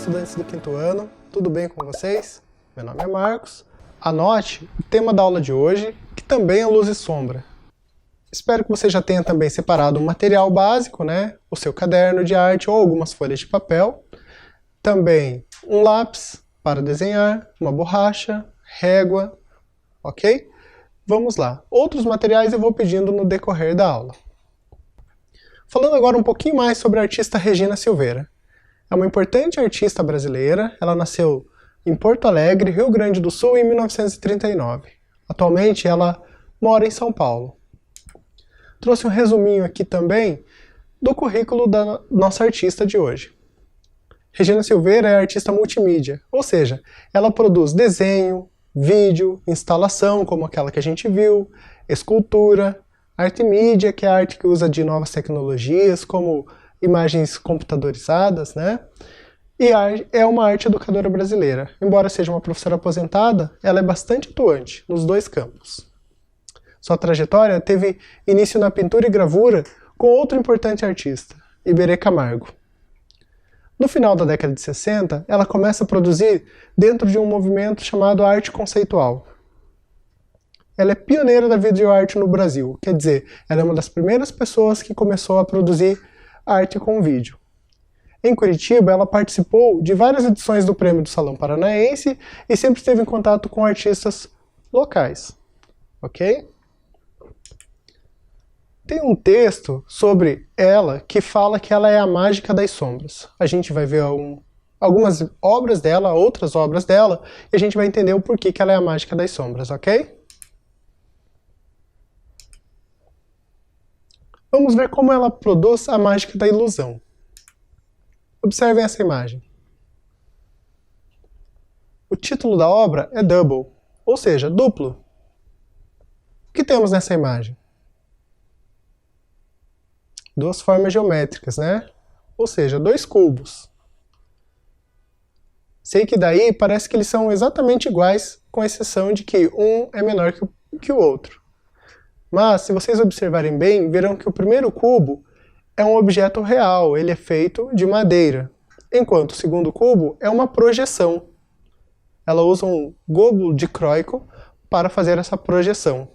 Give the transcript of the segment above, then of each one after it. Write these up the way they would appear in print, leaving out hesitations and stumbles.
estudantes do 5º ano, tudo bem com vocês? Meu nome é Marcos. Anote o tema da aula de hoje, que também é luz e sombra. Espero que você já tenha também separado um material básico, né? O seu caderno de arte ou algumas folhas de papel. Também um lápis para desenhar, uma borracha, régua, ok? Vamos lá. Outros materiais eu vou pedindo no decorrer da aula. Falando agora um pouquinho mais sobre a artista Regina Silveira. É uma importante artista brasileira, ela nasceu em Porto Alegre, Rio Grande do Sul, em 1939. Atualmente ela mora em São Paulo. Trouxe um resuminho aqui também do currículo da nossa artista de hoje. Regina Silveira é artista multimídia, ou seja, ela produz desenho, vídeo, instalação, como aquela que a gente viu, escultura, arte mídia, que é a arte que usa de novas tecnologias, como imagens computadorizadas, né? E é uma arte educadora brasileira. Embora seja uma professora aposentada, ela é bastante atuante nos dois campos. Sua trajetória teve início na pintura e gravura com outro importante artista, Iberê Camargo. No final da década de 60, ela começa a produzir dentro de um movimento chamado arte conceitual. Ela é pioneira da videoarte no Brasil, quer dizer, ela é uma das primeiras pessoas que começou a produzir arte com vídeo. Em Curitiba, ela participou de várias edições do Prêmio do Salão Paranaense e sempre esteve em contato com artistas locais. Ok? Tem um texto sobre ela que fala que ela é a mágica das sombras. A gente vai ver algumas obras dela, outras obras dela, e a gente vai entender o porquê que ela é a mágica das sombras, ok? Vamos ver como ela produz a mágica da ilusão. Observem essa imagem. O título da obra é Double, ou seja, duplo. O que temos nessa imagem? Duas formas geométricas, né? Ou seja, dois cubos. Sei que daí parece que eles são exatamente iguais, com exceção de que um é menor que o outro. Mas, se vocês observarem bem, verão que o primeiro cubo é um objeto real, ele é feito de madeira, enquanto o segundo cubo é uma projeção. Ela usa um globo dicróico para fazer essa projeção.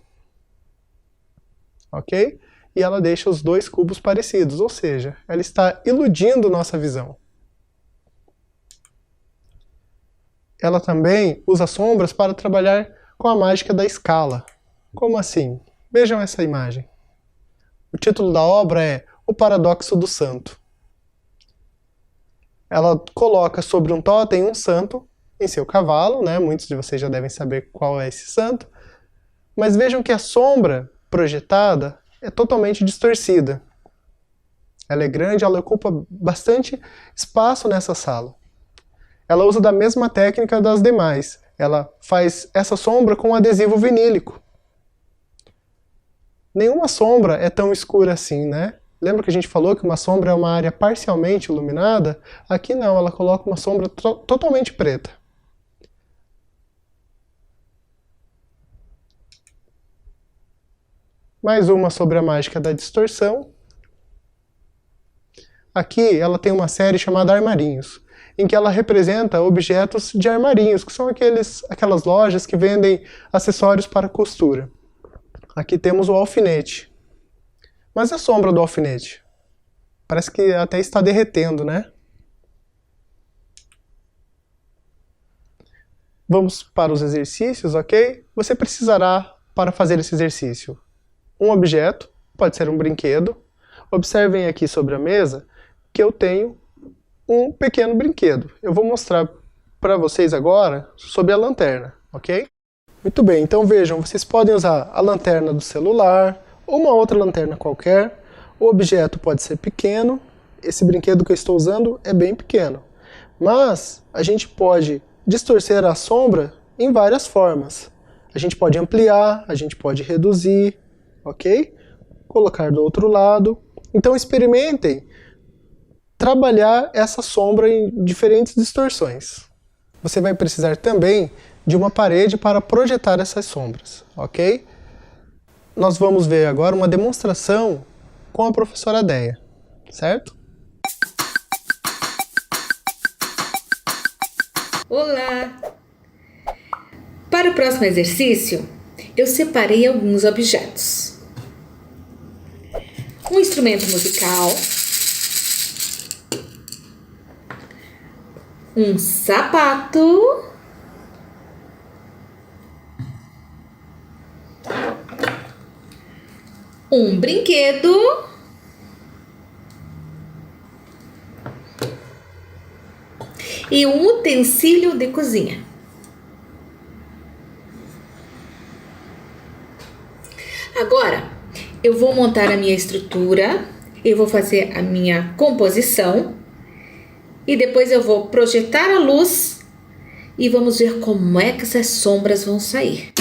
Ok? E ela deixa os dois cubos parecidos, ou seja, ela está iludindo nossa visão. Ela também usa sombras para trabalhar com a mágica da escala. Como assim? Vejam essa imagem. O título da obra é O Paradoxo do Santo. Ela coloca sobre um totem um santo em seu cavalo, né? Muitos de vocês já devem saber qual é esse santo. Mas vejam que a sombra projetada é totalmente distorcida. Ela é grande, ela ocupa bastante espaço nessa sala. Ela usa da mesma técnica das demais. Ela faz essa sombra com adesivo vinílico. Nenhuma sombra é tão escura assim, né? Lembra que a gente falou que uma sombra é uma área parcialmente iluminada? Aqui não, ela coloca uma sombra totalmente preta. Mais uma sobre a mágica da distorção. Aqui ela tem uma série chamada Armarinhos, em que ela representa objetos de armarinhos, que são aquelas lojas que vendem acessórios para costura. Aqui temos o alfinete. Mas a sombra do alfinete? Parece que até está derretendo, né? Vamos para os exercícios, ok? Você precisará, para fazer esse exercício, um objeto, pode ser um brinquedo. Observem aqui sobre a mesa que eu tenho um pequeno brinquedo. Eu vou mostrar para vocês agora sobre a lanterna, ok? Muito bem, então vejam, vocês podem usar a lanterna do celular ou uma outra lanterna qualquer. O objeto pode ser pequeno, esse brinquedo que eu estou usando é bem pequeno. Mas a gente pode distorcer a sombra em várias formas. A gente pode ampliar, a gente pode reduzir, ok? Colocar do outro lado. Então experimentem trabalhar essa sombra em diferentes distorções. Você vai precisar também de uma parede para projetar essas sombras, ok? Nós vamos ver agora uma demonstração com a professora Deia, certo? Olá! Para o próximo exercício, eu separei alguns objetos. Um instrumento musical, um sapato, um brinquedo e um utensílio de cozinha. Agora, eu vou montar a minha estrutura, eu vou fazer a minha composição e depois eu vou projetar a luz e vamos ver como é que essas sombras vão sair.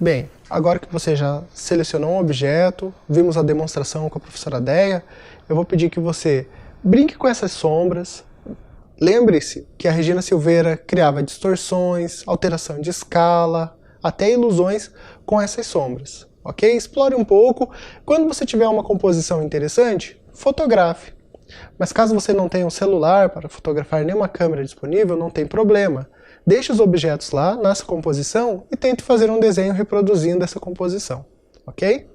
Bem, agora que você já selecionou um objeto, vimos a demonstração com a professora Deia, eu vou pedir que você brinque com essas sombras. Lembre-se que a Regina Silveira criava distorções, alteração de escala, até ilusões com essas sombras, ok? Explore um pouco. Quando você tiver uma composição interessante, fotografe. Mas caso você não tenha um celular para fotografar nem uma câmera disponível, não tem problema. Deixe os objetos lá nessa composição e tente fazer um desenho reproduzindo essa composição, ok?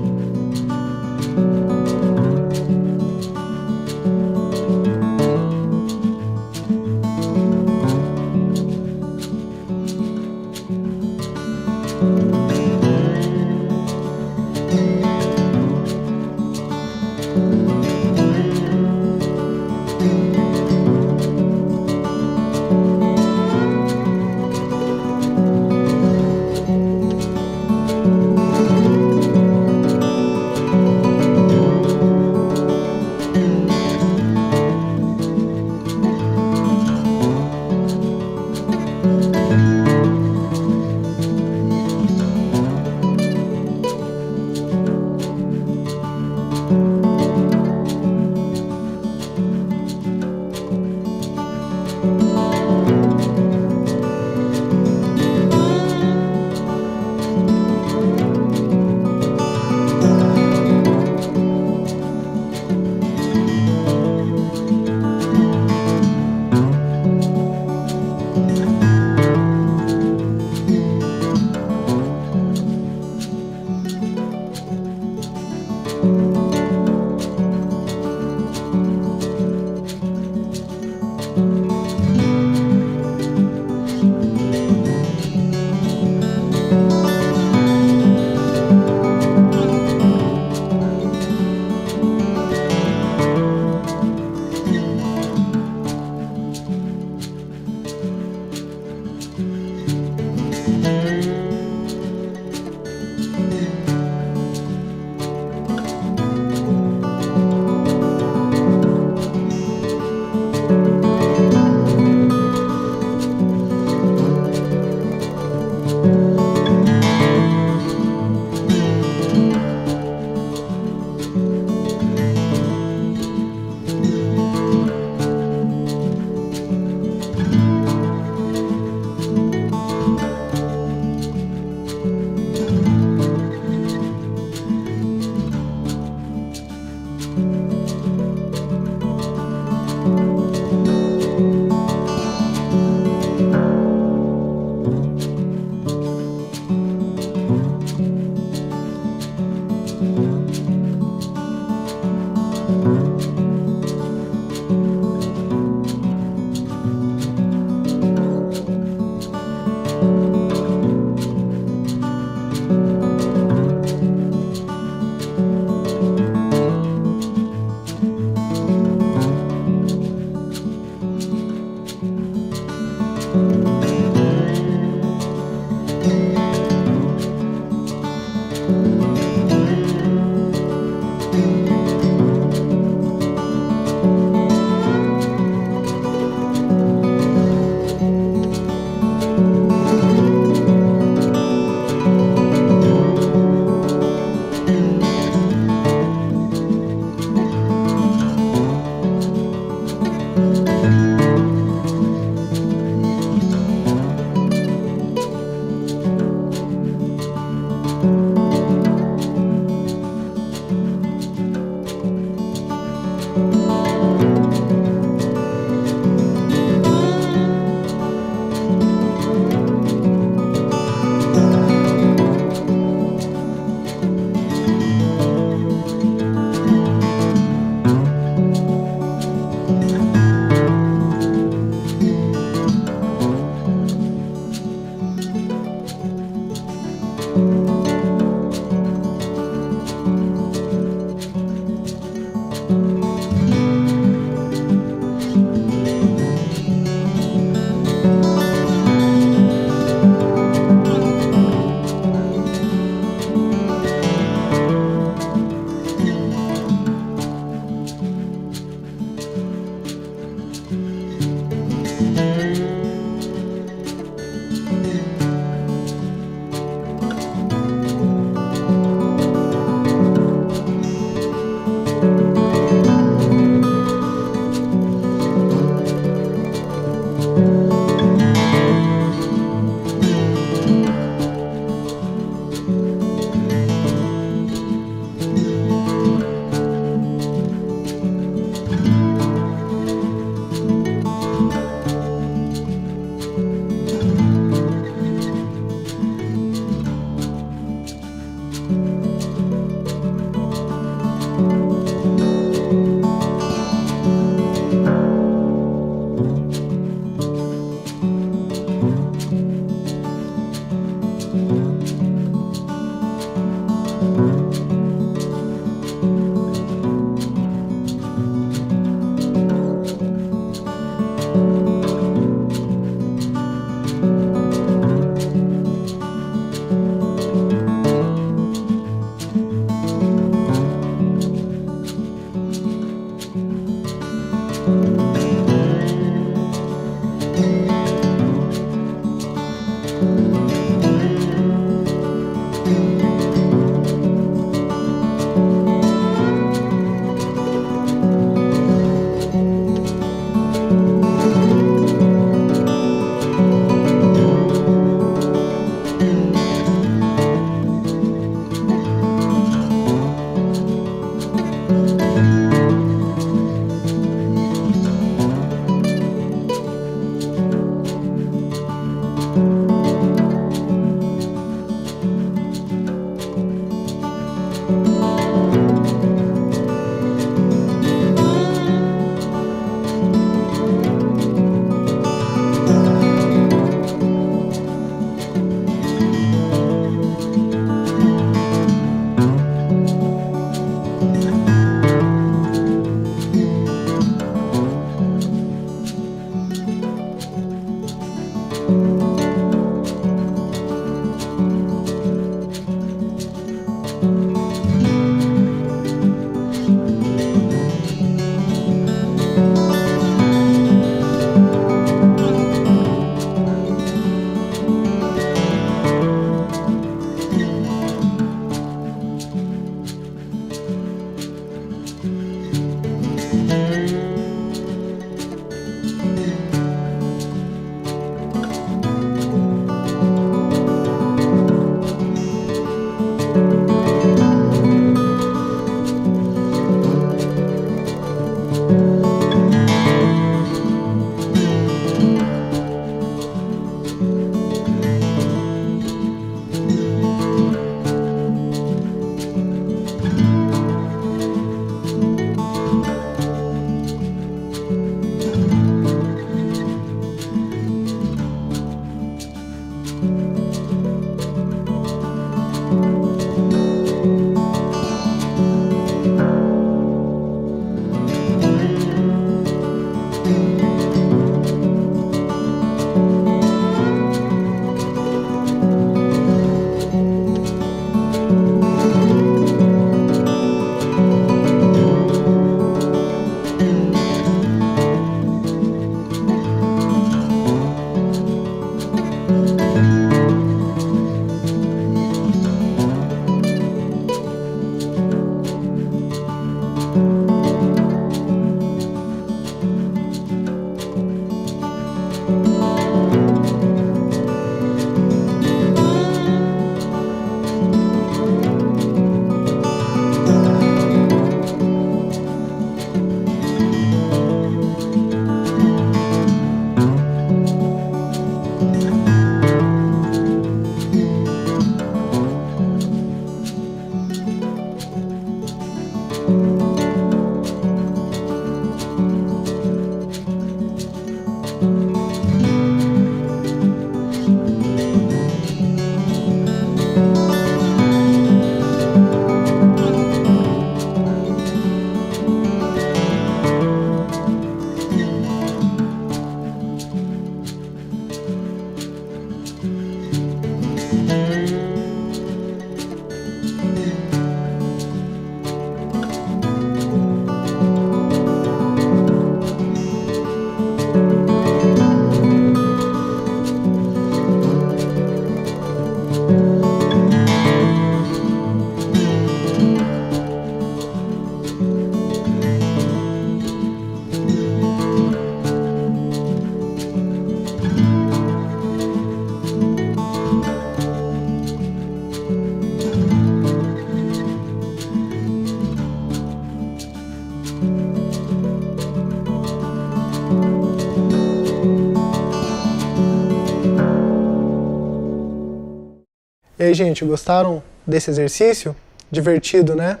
E aí, gente, gostaram desse exercício? Divertido, né?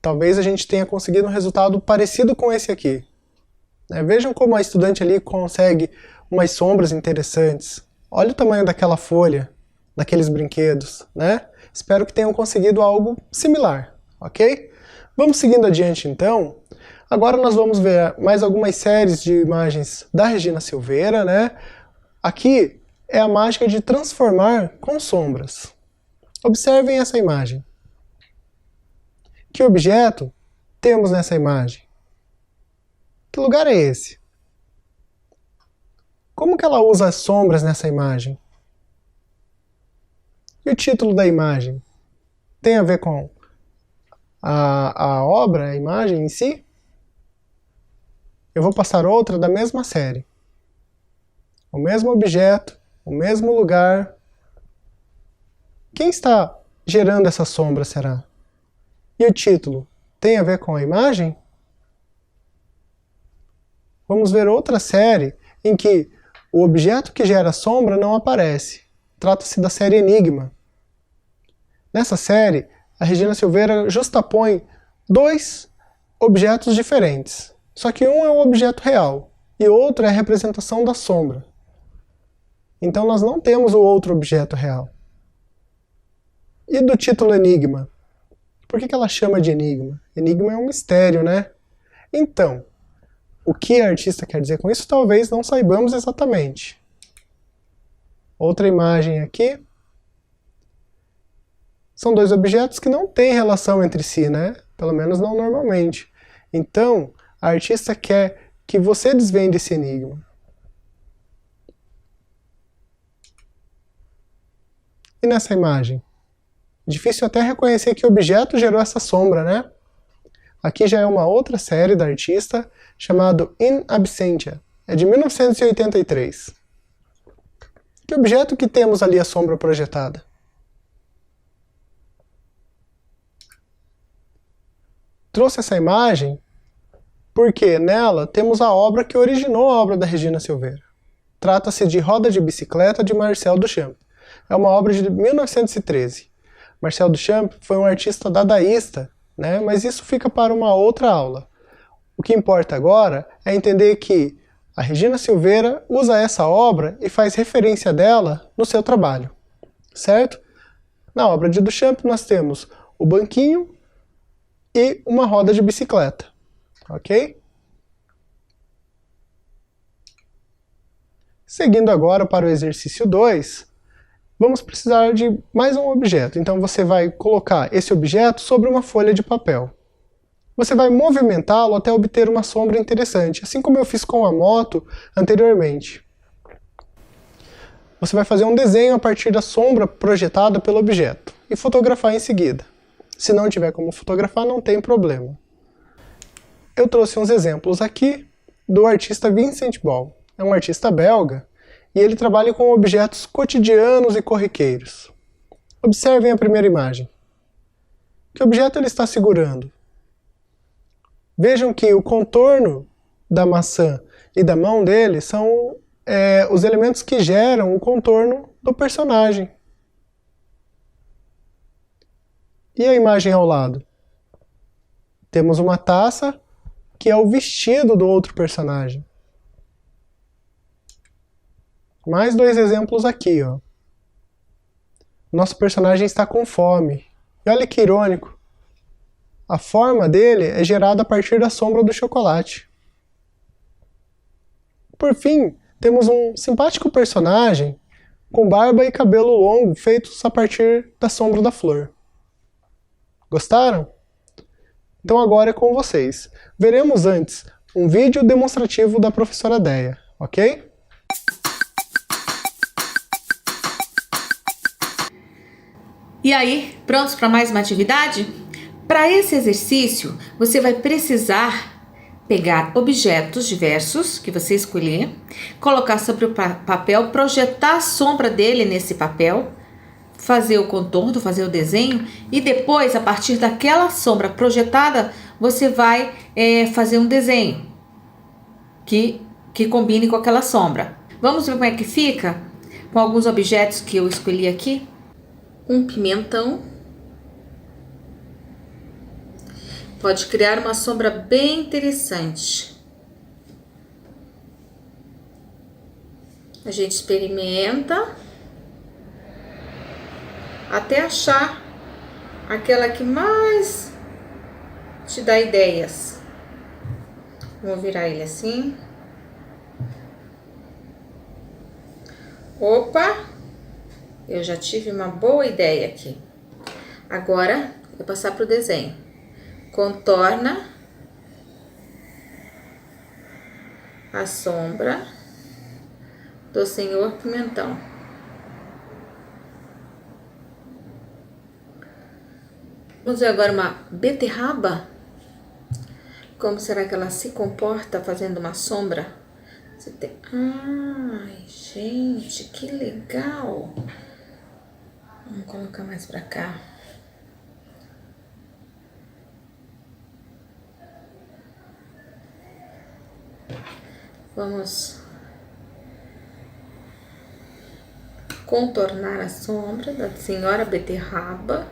Talvez a gente tenha conseguido um resultado parecido com esse aqui. Vejam como a estudante ali consegue umas sombras interessantes. Olha o tamanho daquela folha, daqueles brinquedos, né? Espero que tenham conseguido algo similar, ok? Vamos seguindo adiante então. Agora nós vamos ver mais algumas séries de imagens da Regina Silveira, né? Aqui é a mágica de transformar com sombras. Observem essa imagem. Que objeto temos nessa imagem? Que lugar é esse? Como que ela usa as sombras nessa imagem? E o título da imagem? Tem a ver com a obra, a imagem em si? Eu vou passar outra da mesma série. O mesmo objeto, o mesmo lugar. Quem está gerando essa sombra, será? E o título? Tem a ver com a imagem? Vamos ver outra série em que o objeto que gera sombra não aparece. Trata-se da série Enigma. Nessa série, a Regina Silveira justapõe dois objetos diferentes. Só que um é um objeto real e o outro é a representação da sombra. Então nós não temos o outro objeto real. E do título Enigma? Por que ela chama de enigma? Enigma é um mistério, né? Então, o que a artista quer dizer com isso, talvez não saibamos exatamente. Outra imagem aqui. São dois objetos que não têm relação entre si, né? Pelo menos não normalmente. Então, a artista quer que você desvende esse enigma. E nessa imagem? Difícil até reconhecer que objeto gerou essa sombra, né? Aqui já é uma outra série da artista, chamado In Absentia. É de 1983. Que objeto que temos ali a sombra projetada? Trouxe essa imagem porque nela temos a obra que originou a obra da Regina Silveira. Trata-se de Roda de Bicicleta, de Marcel Duchamp. É uma obra de 1913. Marcel Duchamp foi um artista dadaísta, né? Mas isso fica para uma outra aula. O que importa agora é entender que a Regina Silveira usa essa obra e faz referência dela no seu trabalho, certo? Na obra de Duchamp nós temos o banquinho e uma roda de bicicleta, ok? Seguindo agora para o exercício 2, vamos precisar de mais um objeto. Então você vai colocar esse objeto sobre uma folha de papel. Você vai movimentá-lo até obter uma sombra interessante, assim como eu fiz com a moto anteriormente. Você vai fazer um desenho a partir da sombra projetada pelo objeto e fotografar em seguida. Se não tiver como fotografar, não tem problema. Eu trouxe uns exemplos aqui do artista Vincent Ball. É um artista belga e ele trabalha com objetos cotidianos e corriqueiros. Observem a primeira imagem. Que objeto ele está segurando? Vejam que o contorno da maçã e da mão dele são os elementos que geram o contorno do personagem. E a imagem ao lado? Temos uma taça que é o vestido do outro personagem. Mais 2 exemplos aqui, ó. Nosso personagem está com fome. E olha que irônico. A forma dele é gerada a partir da sombra do chocolate. Por fim, temos um simpático personagem com barba e cabelo longo feitos a partir da sombra da flor. Gostaram? Então agora é com vocês. Veremos antes um vídeo demonstrativo da professora Deia, ok? E aí, prontos para mais uma atividade? Para esse exercício, você vai precisar pegar objetos diversos que você escolher, colocar sobre o papel, projetar a sombra dele nesse papel, fazer o contorno, fazer o desenho e depois, a partir daquela sombra projetada, você vai fazer um desenho que combine com aquela sombra. Vamos ver como é que fica? Com alguns objetos que eu escolhi aqui. Um pimentão. Pode criar uma sombra bem interessante. A gente experimenta até achar aquela que mais te dá ideias. Vou virar ele assim. Opa! Eu já tive uma boa ideia aqui. Agora, eu vou passar para o desenho. Contorna a sombra do Senhor Pimentão. Vamos ver agora uma beterraba. Como será que ela se comporta fazendo uma sombra? Você tem... Ai, gente, que legal! Vamos colocar mais pra cá. Vamos contornar a sombra da senhora beterraba.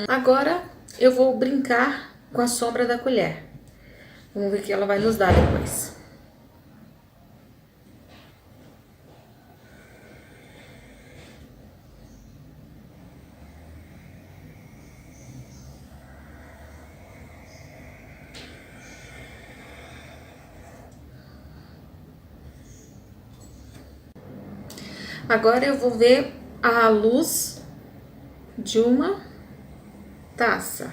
Agora eu vou brincar com a sombra da colher. Vamos ver o que ela vai nos dar depois. Agora eu vou ver a luz de uma taça.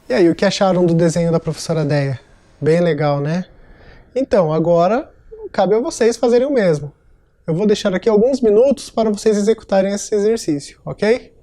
E aí, o que acharam do desenho da professora Deia? Bem legal, né? Então, agora cabe a vocês fazerem o mesmo. Eu vou deixar aqui alguns minutos para vocês executarem esse exercício, ok?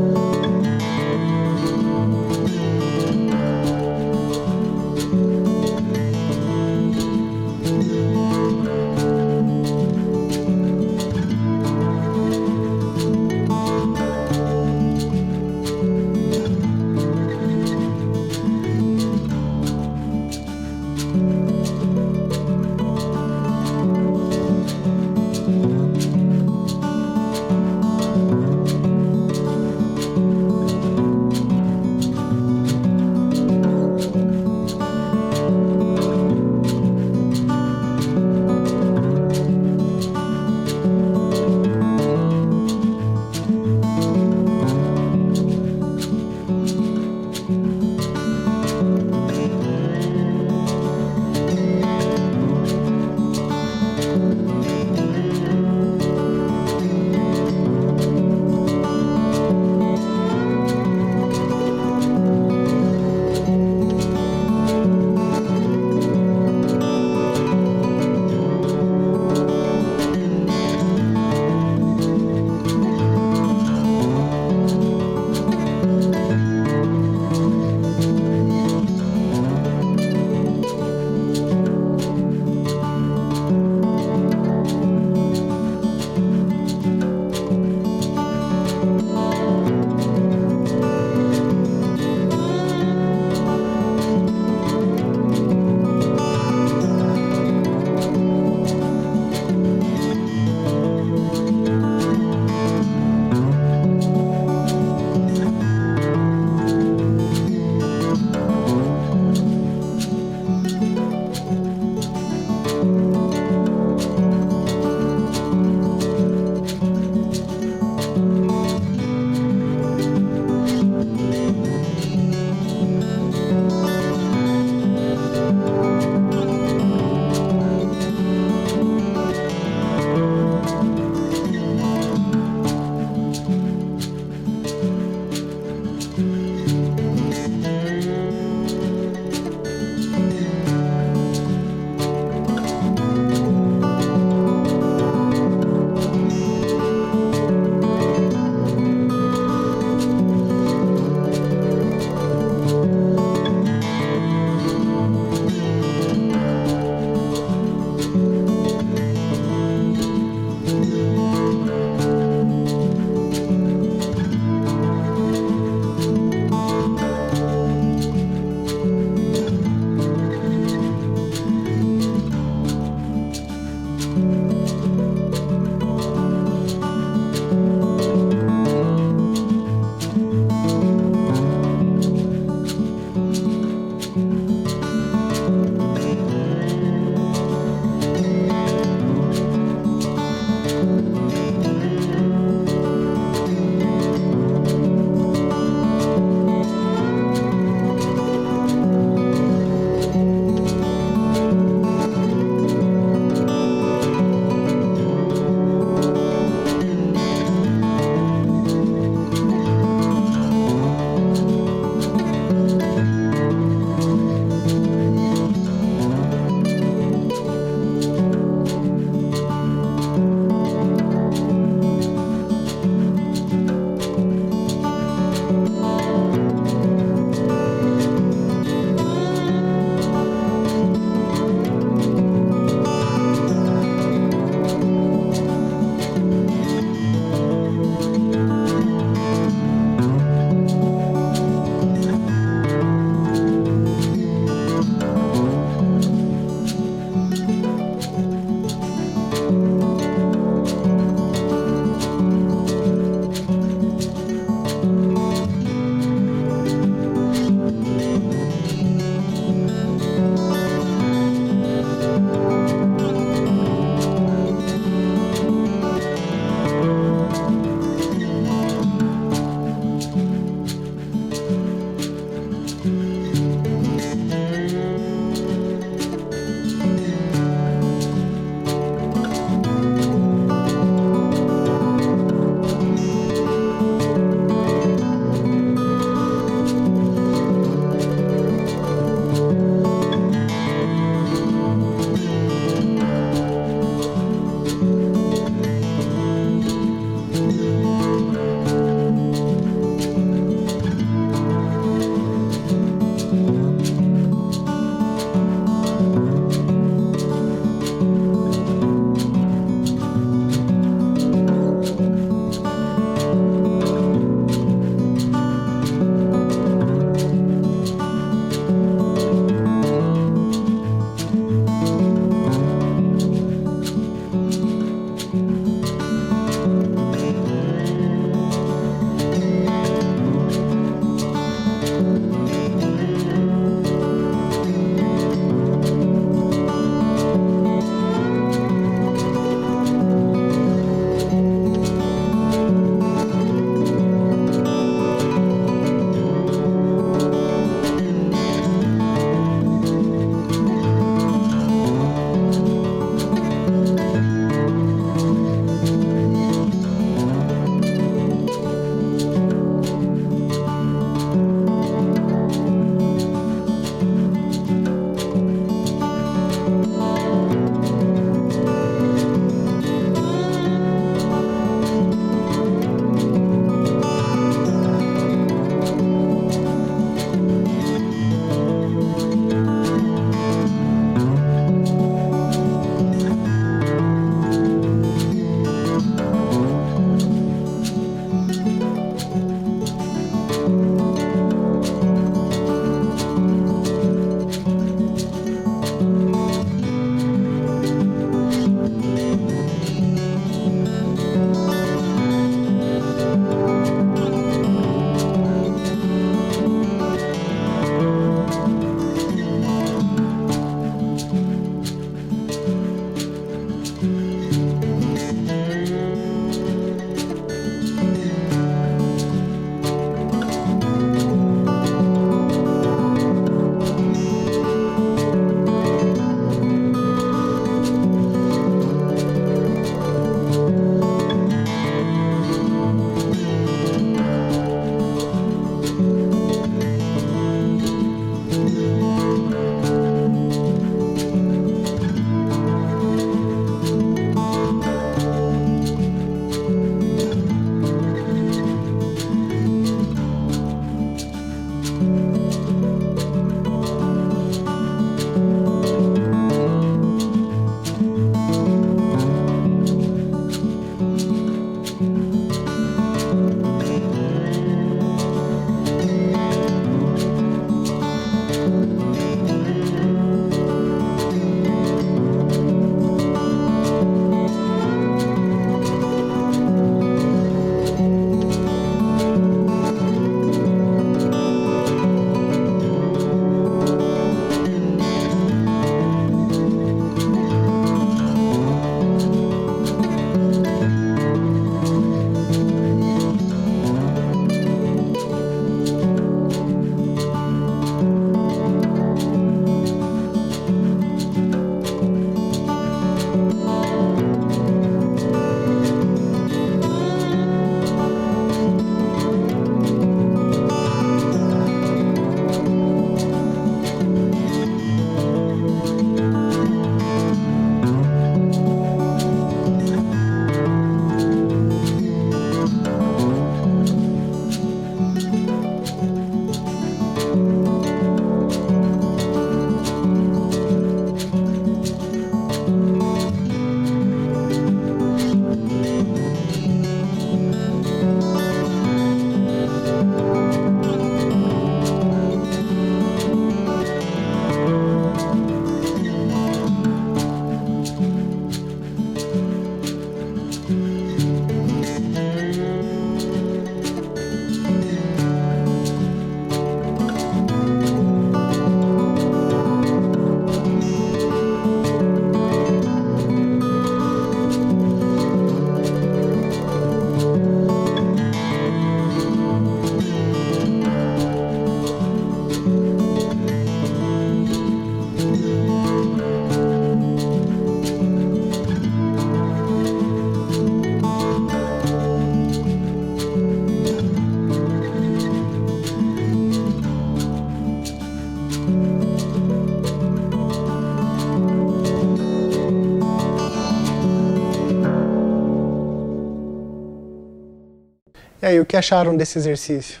E aí, o que acharam desse exercício?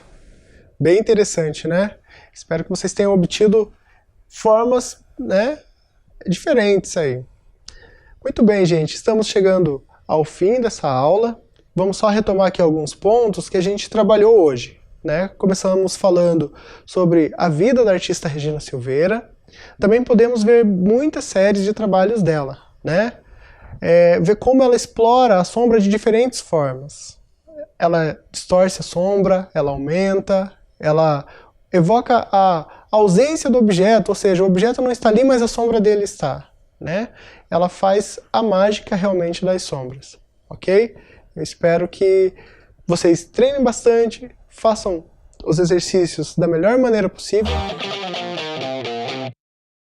Bem interessante, né? Espero que vocês tenham obtido formas, né, diferentes aí. Muito bem, gente, estamos chegando ao fim dessa aula. Vamos só retomar aqui alguns pontos que a gente trabalhou hoje, né? Começamos falando sobre a vida da artista Regina Silveira. Também podemos ver muitas séries de trabalhos dela, né? Ver como ela explora a sombra de diferentes formas. Ela distorce a sombra, ela aumenta, ela evoca a ausência do objeto, ou seja, o objeto não está ali, mas a sombra dele está, né? Ela faz a mágica realmente das sombras, ok? Eu espero que vocês treinem bastante, façam os exercícios da melhor maneira possível.